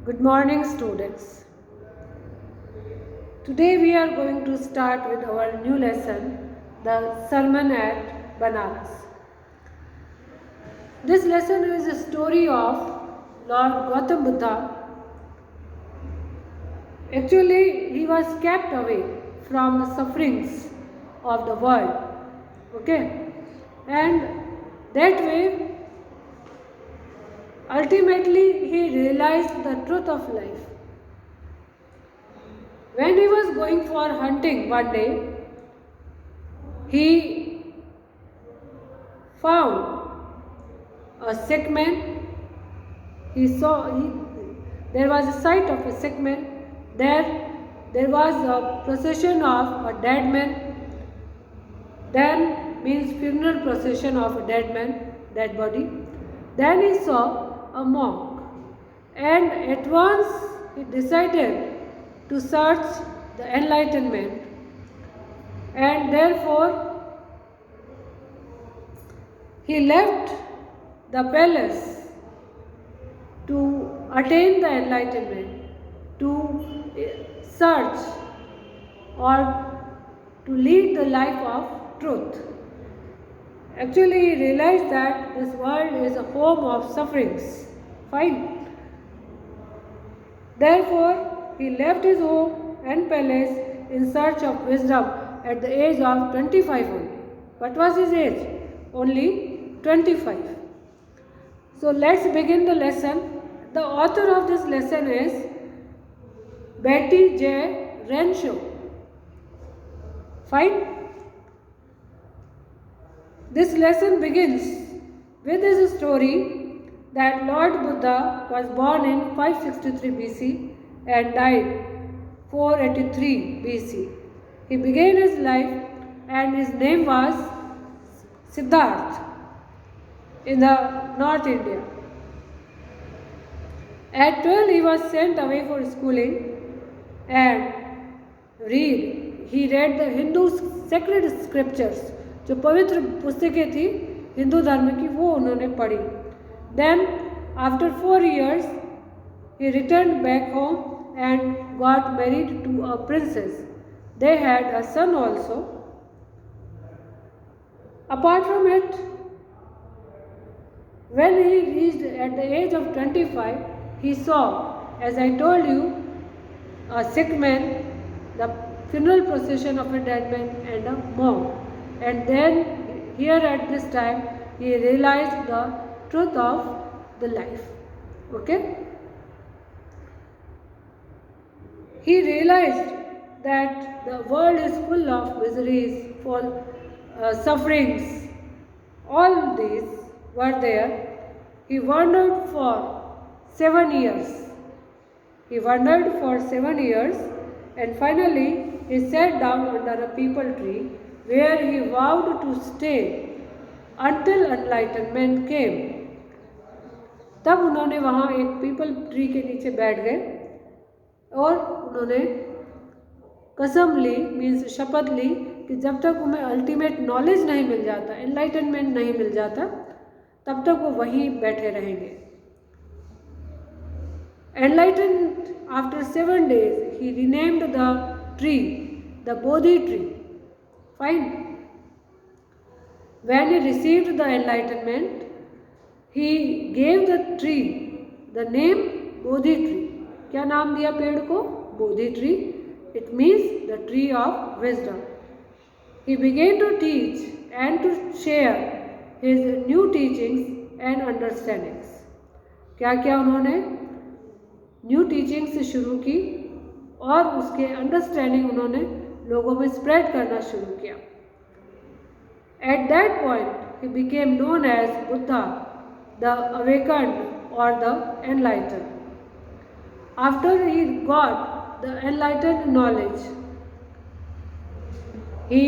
Good morning, students. Today we are going to start with our new lesson, the Sermon at Banaras. This lesson is a story of Lord Gautam Buddha. Actually, he was kept away from the sufferings of the world. Okay? And that way, ultimately, he realized the truth of life. When he was going for hunting one day, he found a sick man. There was a sight of a sick man. There was a procession of a dead man. Then means funeral procession of a dead man, dead body. Then he saw a monk, and at once he decided to search the enlightenment, and therefore he left the palace to attain the enlightenment, to search or to lead the life of truth. Actually, he realized that this world is a home of sufferings. Fine. Therefore, he left his home and palace in search of wisdom at the age of 25 only. What was his age? Only 25. So let's begin the lesson. The author of this lesson is Betty J. Renshaw. Fine. This lesson begins with his story that Lord Buddha was born in 563 BC and died 483 BC. He began his life and his name was Siddhartha in the North India. At 12 he was sent away for schooling and he read the Hindu sacred scriptures. जो पवित्र पुस्तकें थी हिंदू धर्म की वो उन्होंने पढ़ी. Then after 4 years he returned back home and got married to a princess. They had a son also. Apart from it, when he reached at the age of 25, he saw, as I told you, a sick man, the funeral procession of a dead man and a monk. And then here at this time he realized the truth of the life. Okay? He realized that the world is full of miseries, full sufferings. All these were there. He wandered for 7 years. He wandered for 7 years and finally he sat down under a peepal tree where he vowed to stay until enlightenment came. तब उन्होंने वहाँ एक people tree के नीचे बैठ गए और उन्होंने कसम ली, मीन्स शपथ ली कि जब तक उन्हें अल्टीमेट नॉलेज नहीं मिल जाता, एनलाइटनमेंट नहीं मिल जाता, तब तक वो वहीं बैठे रहेंगे. Enlightened after 7 days, he renamed the tree the Bodhi tree. Fine. When he received the enlightenment, he gave the tree the name Bodhi tree. क्या नाम दिया पेड़ को? Bodhi tree. It means the tree of wisdom. He began to teach and to share his new teachings and understandings. क्या क्या उन्होंने new teachings शुरू की और उसके अंडरस्टैंडिंग उन्होंने लोगों में स्प्रेड करना शुरू किया. At that point, he became known as Buddha, the awakened or the enlightened. After he got the enlightened knowledge, he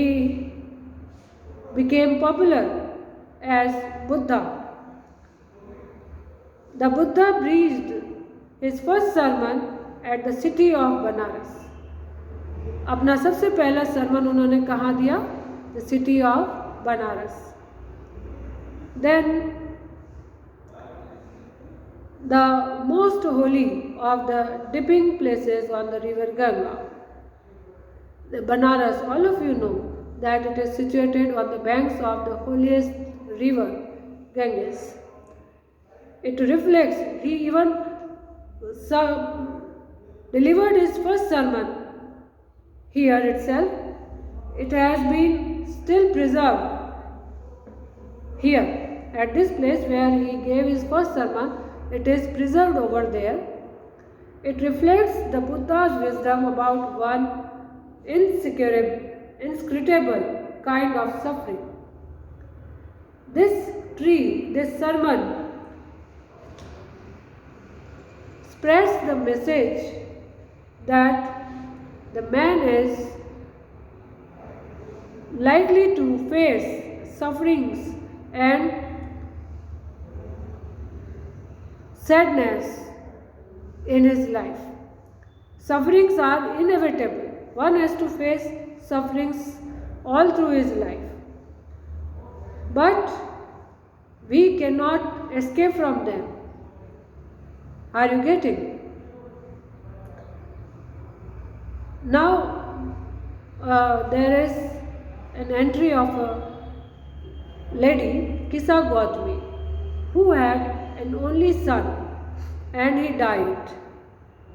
became popular as Buddha. The Buddha preached his first sermon at the city of Banaras. अपना सबसे पहला सरमन उन्होंने कहाँ दिया? The city of Banaras. Then the most holy of the dipping places on the river Ganga. The Banaras, all of you know that it is situated on the banks of the holiest river Ganges. It reflects, he even delivered his first sermon here itself. It has been still preserved here at this place where he gave his first sermon. It is preserved over there. It reflects the Buddha's wisdom about one inscrutable kind of suffering. This tree, this sermon, spreads the message that the man is likely to face sufferings and sadness in his life. Sufferings are inevitable. One has to face sufferings all through his life. But we cannot escape from them. Are you getting? Now, there is an entry of a lady, Kisa Gautami, who had an only son and he died.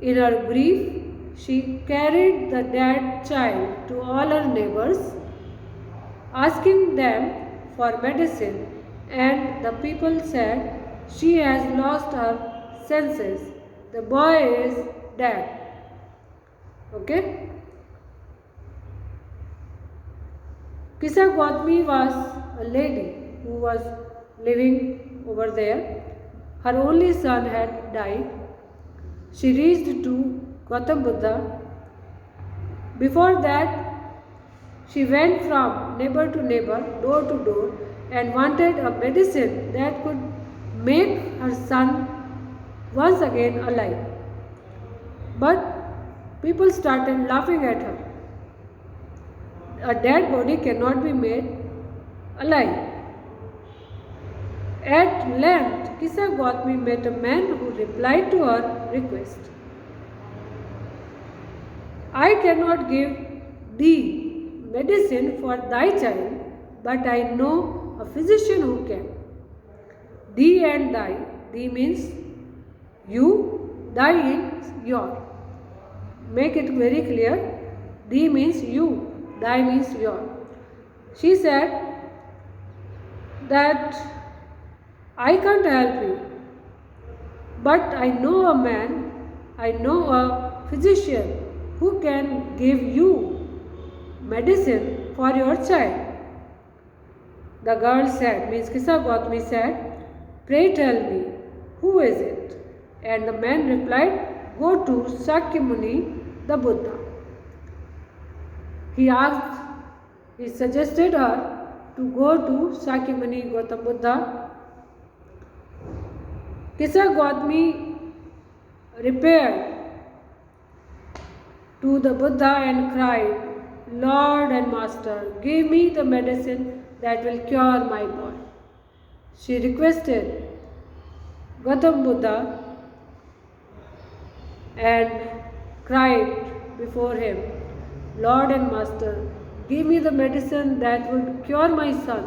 In her grief, she carried the dead child to all her neighbors, asking them for medicine, and the people said, "She has lost her senses. The boy is dead." Okay? Kisa Gautami was a lady who was living over there. Her only son had died. She reached to Gautam Buddha. Before that, she went from neighbor to neighbor, door to door, and wanted a medicine that could make her son once again alive. But people started laughing at her. A dead body cannot be made alive. At length, Kisa Gautami met a man who replied to her request. "I cannot give thee medicine for thy child, but I know a physician who can." Thee and thy, thee means you, thy means your. Make it very clear. Thee means you, thy means your. She said that I can't help you, but I know a man, I know a physician who can give you medicine for your child. The girl said, means Kisa Gautami said, "Pray tell me, who is it?" And the man replied, "Go to Sakyamuni, the Buddha." He suggested her to go to Sakyamuni Gautam Buddha. Kisa Gautami repaired to the Buddha and cried, "Lord and Master, give me the medicine that will cure my boy." She requested Gautam Buddha and cried before him, "Lord and Master, give me the medicine that would cure my son."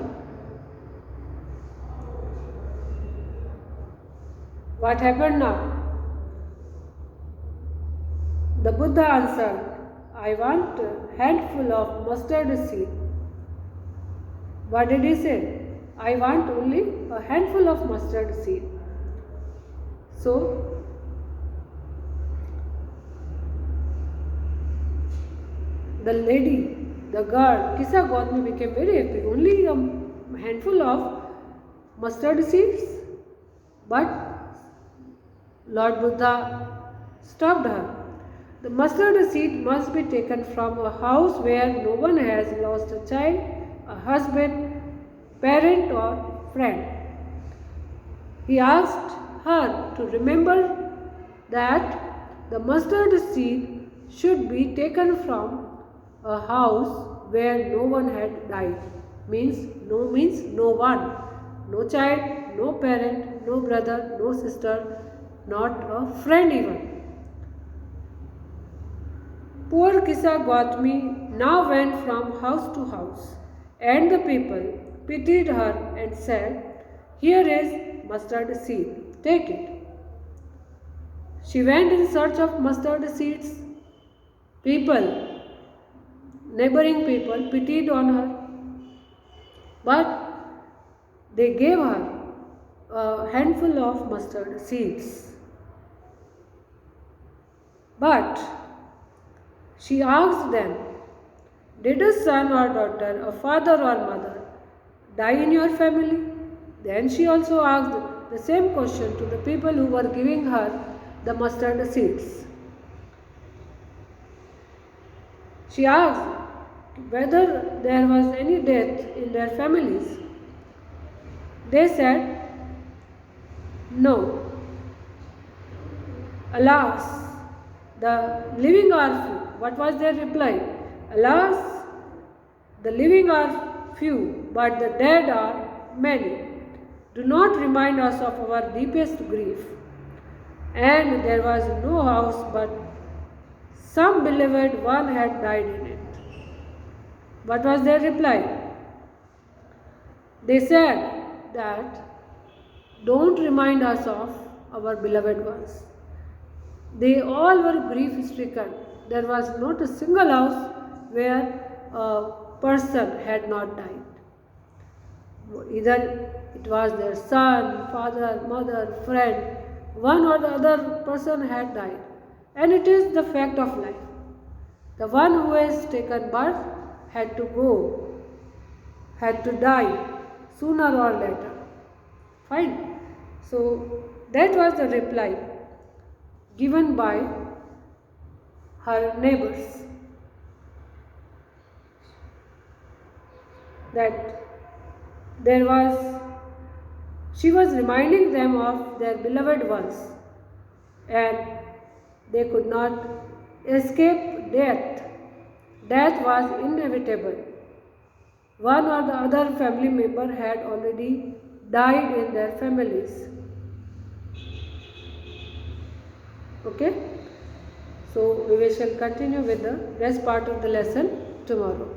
What happened now? The Buddha answered, "I want a handful of mustard seed." What did he say? "I want only a handful of mustard seed." So, the lady, the girl, Kisa Gautami became very happy. Only a handful of mustard seeds? But Lord Buddha stopped her. The mustard seed must be taken from a house where no one has lost a child, a husband, parent or friend. He asked her to remember that the mustard seed should be taken from a house where no one had died. Means no one. No child, no parent, no brother, no sister, not a friend even. Poor Kisa Gautami now went from house to house, and the people pitied her and said, "Here is mustard seed, take it." She went in search of mustard seeds. People, neighboring people, pitied on her, but they gave her a handful of mustard seeds. But she asked them, "Did a son or daughter, a father or mother die in your family?" Then she also asked the same question to the people who were giving her the mustard seeds. She asked whether there was any death in their families. They said, "No. Alas, the living are few." What was their reply? "Alas, the living are few, but the dead are many. Do not remind us of our deepest grief." And there was no house, but some beloved one had died in it. What was their reply? They said that, "Don't remind us of our beloved ones." They all were grief stricken. There was not a single house where a person had not died. Either it was their son, father, mother, friend, one or the other person had died. And it is the fact of life. The one who has taken birth had to go, had to die sooner or later. Fine. So that was the reply given by her neighbors, that she was reminding them of their beloved ones, and they could not escape death. Death was inevitable. One or the other family member had already died in their families. Okay? So we shall continue with the rest part of the lesson tomorrow.